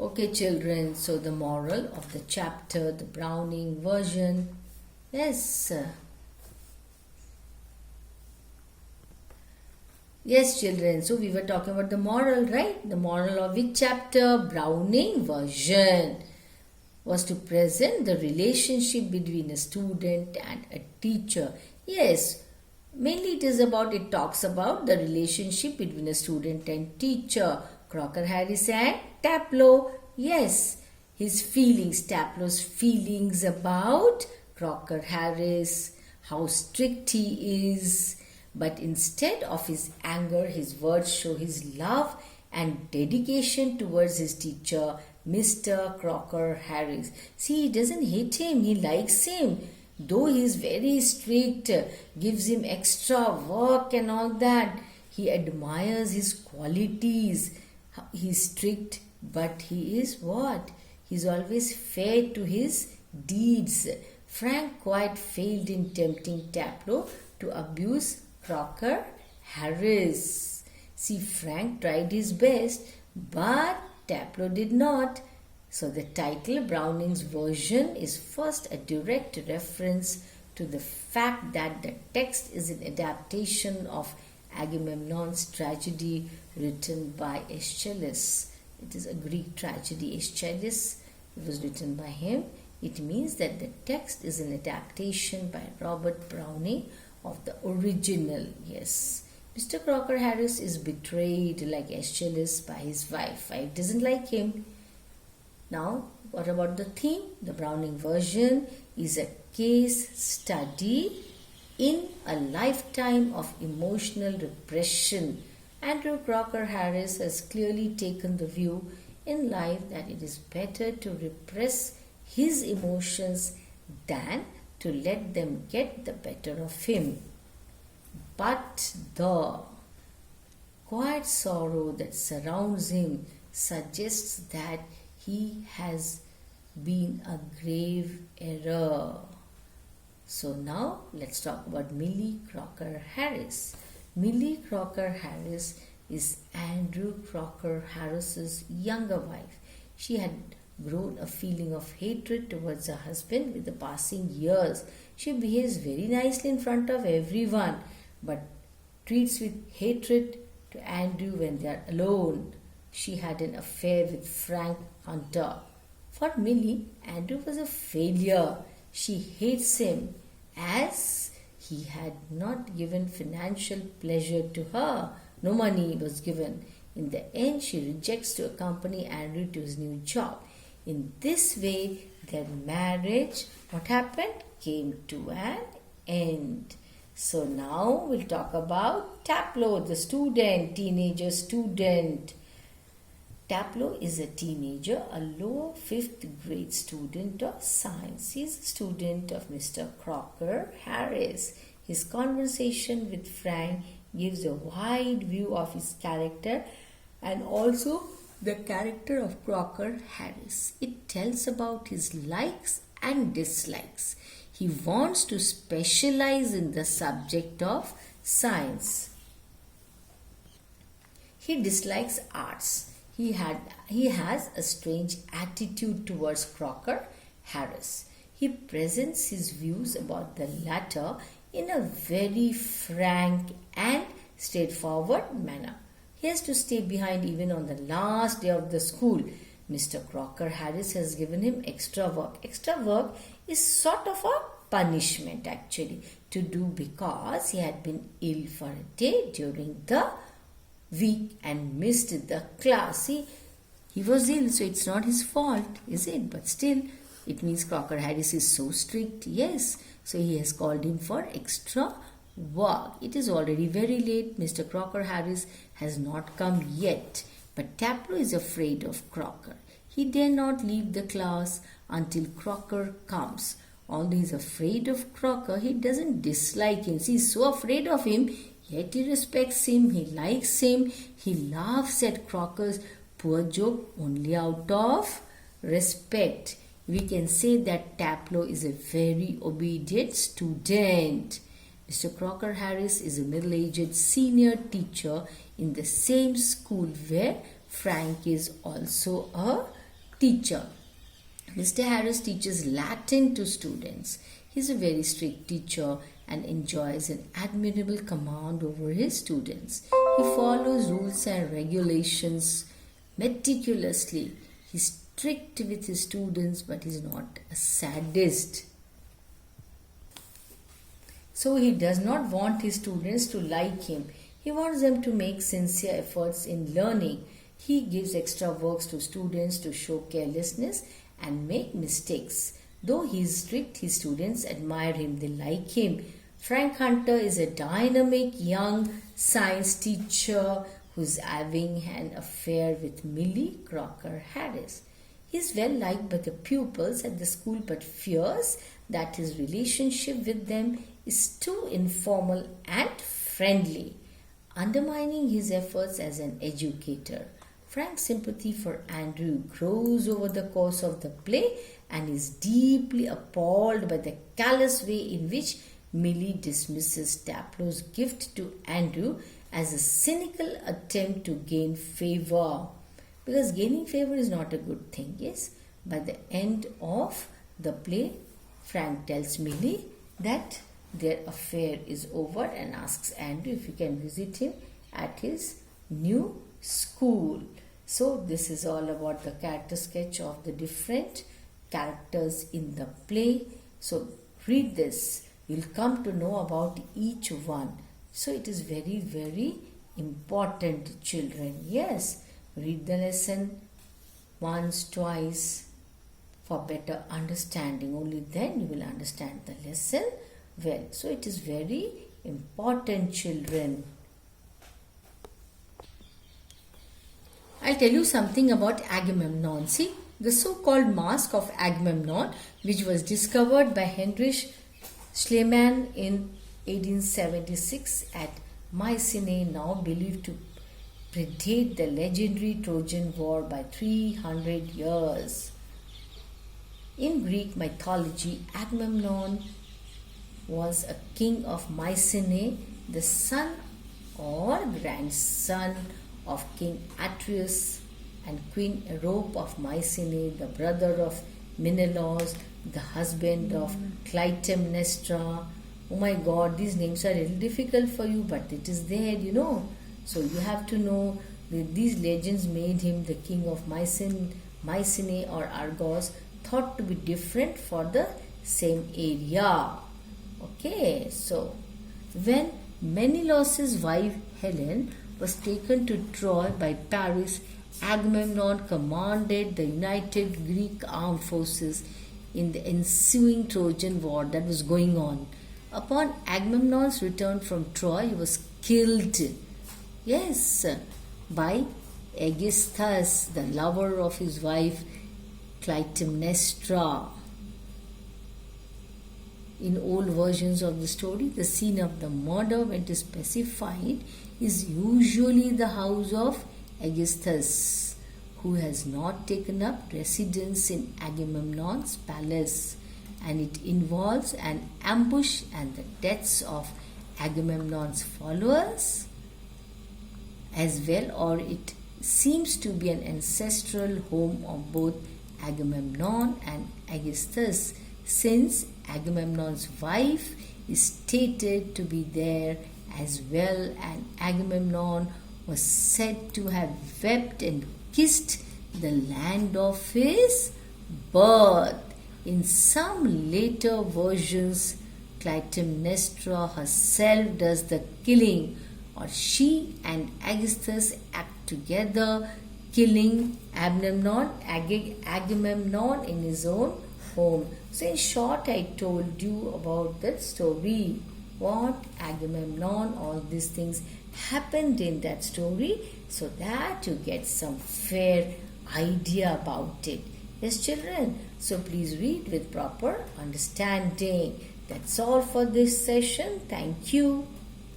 Okay, children, so the moral of the chapter, the Browning version. Yes. Yes, children. So we were talking about the moral, right? The moral of which chapter? Browning version was to present the relationship between a student and a teacher. Yes, mainly it talks about the relationship between a student and teacher. Crocker Harris and Taplow. Yes, his feelings, Taplow's feelings about Crocker Harris, how strict he is. But instead of his anger, his words show his love and dedication towards his teacher, Mr. Crocker Harris. See, he doesn't hate him, he likes him. Though he is very strict, gives him extra work and all that, he admires his qualities. He's strict, but he is what? He's always fair to his deeds. Frank quite failed in tempting Taplow to abuse Crocker Harris. See, Frank tried his best, but Taplow did not. So the title, Browning's version, is first a direct reference to the fact that the text is an adaptation of Agamemnon's tragedy written by Aeschylus. It is a Greek tragedy. Aeschylus, it was written by him. It means that the text is an adaptation by Robert Browning of the original. Yes, Mr. Crocker Harris is betrayed like Aeschylus by his wife. Wife doesn't like him. Now, what about the theme? The Browning version is a case study in a lifetime of emotional repression. Andrew Crocker Harris has clearly taken the view in life that it is better to repress his emotions than to let them get the better of him. But the quiet sorrow that surrounds him suggests that he has been a grave error. So now let's talk about Millie Crocker Harris. Millie Crocker Harris is Andrew Crocker Harris's younger wife. She had grown a feeling of hatred towards her husband with the passing years. She behaves very nicely in front of everyone, but treats with hatred to Andrew when they are alone. She had an affair with Frank Hunter. For Millie, Andrew was a failure. She hates him as he had not given financial pleasure to her. No money was given. In the end, she rejects to accompany Andrew to his new job. In this way, their marriage, what happened? Came to an end. So now we'll talk about Taplow, the student, teenager student. Taplow is a teenager, a lower 5th grade student of science. He is a student of Mr. Crocker Harris. His conversation with Frank gives a wide view of his character and also the character of Crocker Harris. It tells about his likes and dislikes. He wants to specialize in the subject of science. He dislikes arts. He has a strange attitude towards Crocker Harris. He presents his views about the latter in a very frank and straightforward manner. He has to stay behind even on the last day of the school. Mr. Crocker Harris has given him extra work. Extra work is sort of a punishment actually to do because he had been ill for a day during the week and missed the class. See, he was ill, so it's not his fault, is it? But still, it means Crocker Harris is so strict. Yes, so he has called him for extra work. It is already very late. Mr. Crocker Harris has not come yet. But Taplow is afraid of Crocker. He dare not leave the class until Crocker comes. Although he is afraid of Crocker, he doesn't dislike him. See, he is so afraid of him, yet he respects him, he likes him, he laughs at Crocker's poor joke only out of respect. We can say that Taplow is a very obedient student. Mr. Crocker Harris is a middle-aged senior teacher in the same school where Frank is also a teacher. Mr. Harris teaches Latin to students. He's a very strict teacher and enjoys an admirable command over his students. He follows rules and regulations meticulously. He's strict with his students, but he's not a sadist. So he does not want his students to like him. He wants them to make sincere efforts in learning. He gives extra works to students to show carelessness and make mistakes. Though he is strict, his students admire him, they like him. Frank Hunter is a dynamic young science teacher who's having an affair with Millie Crocker Harris. He is well liked by the pupils at the school but fears that his relationship with them is too informal and friendly, undermining his efforts as an educator. Frank's sympathy for Andrew grows over the course of the play and is deeply appalled by the callous way in which Millie dismisses Taplo's gift to Andrew as a cynical attempt to gain favor. Because gaining favor is not a good thing, yes? By the end of the play, Frank tells Millie that their affair is over and asks Andrew if he can visit him at his new school. So this is all about the character sketch of the different characters in the play. So read this. You'll come to know about each one. So it is very, very important, children. Yes, read the lesson once, twice for better understanding. Only then you will understand the lesson well. So it is very important, children. I'll tell you something about Agamemnon. See, the so-called mask of Agamemnon, which was discovered by Heinrich Schliemann in 1876 at Mycenae, now believed to predate the legendary Trojan War by 300 years. In Greek mythology, Agamemnon was a king of Mycenae, the son or grandson of King Atreus and Queen Erope of Mycenae, the brother of Menelaus, the husband of Clytemnestra. Oh my God, these names are a little difficult for you, but it is there, you know. So you have to know that these legends made him the king of Mycenae or Argos, thought to be different for the same area. Okay, so when Menelaus' wife Helen was taken to Troy by Paris, Agamemnon commanded the united Greek armed forces in the ensuing Trojan War that was going on. Upon Agamemnon's return from Troy, he was killed. Yes, by Aegisthus, the lover of his wife Clytemnestra. In old versions of the story, the scene of the murder, when it is specified, is usually the house of Aegisthus, who has not taken up residence in Agamemnon's palace, and it involves an ambush and the deaths of Agamemnon's followers as well, or it seems to be an ancestral home of both Agamemnon and Aegisthus, since Agamemnon's wife is stated to be there as well, and Agamemnon was said to have wept and kissed the land of his birth. In some later versions, Clytemnestra herself does the killing, or she and Aegisthus act together, killing Agamemnon in his own home. So in short, I told you about that story. What Agamemnon, all these things happened in that story, so that you get some fair idea about it. Yes, children, so please read with proper understanding. That's all for this session. Thank you.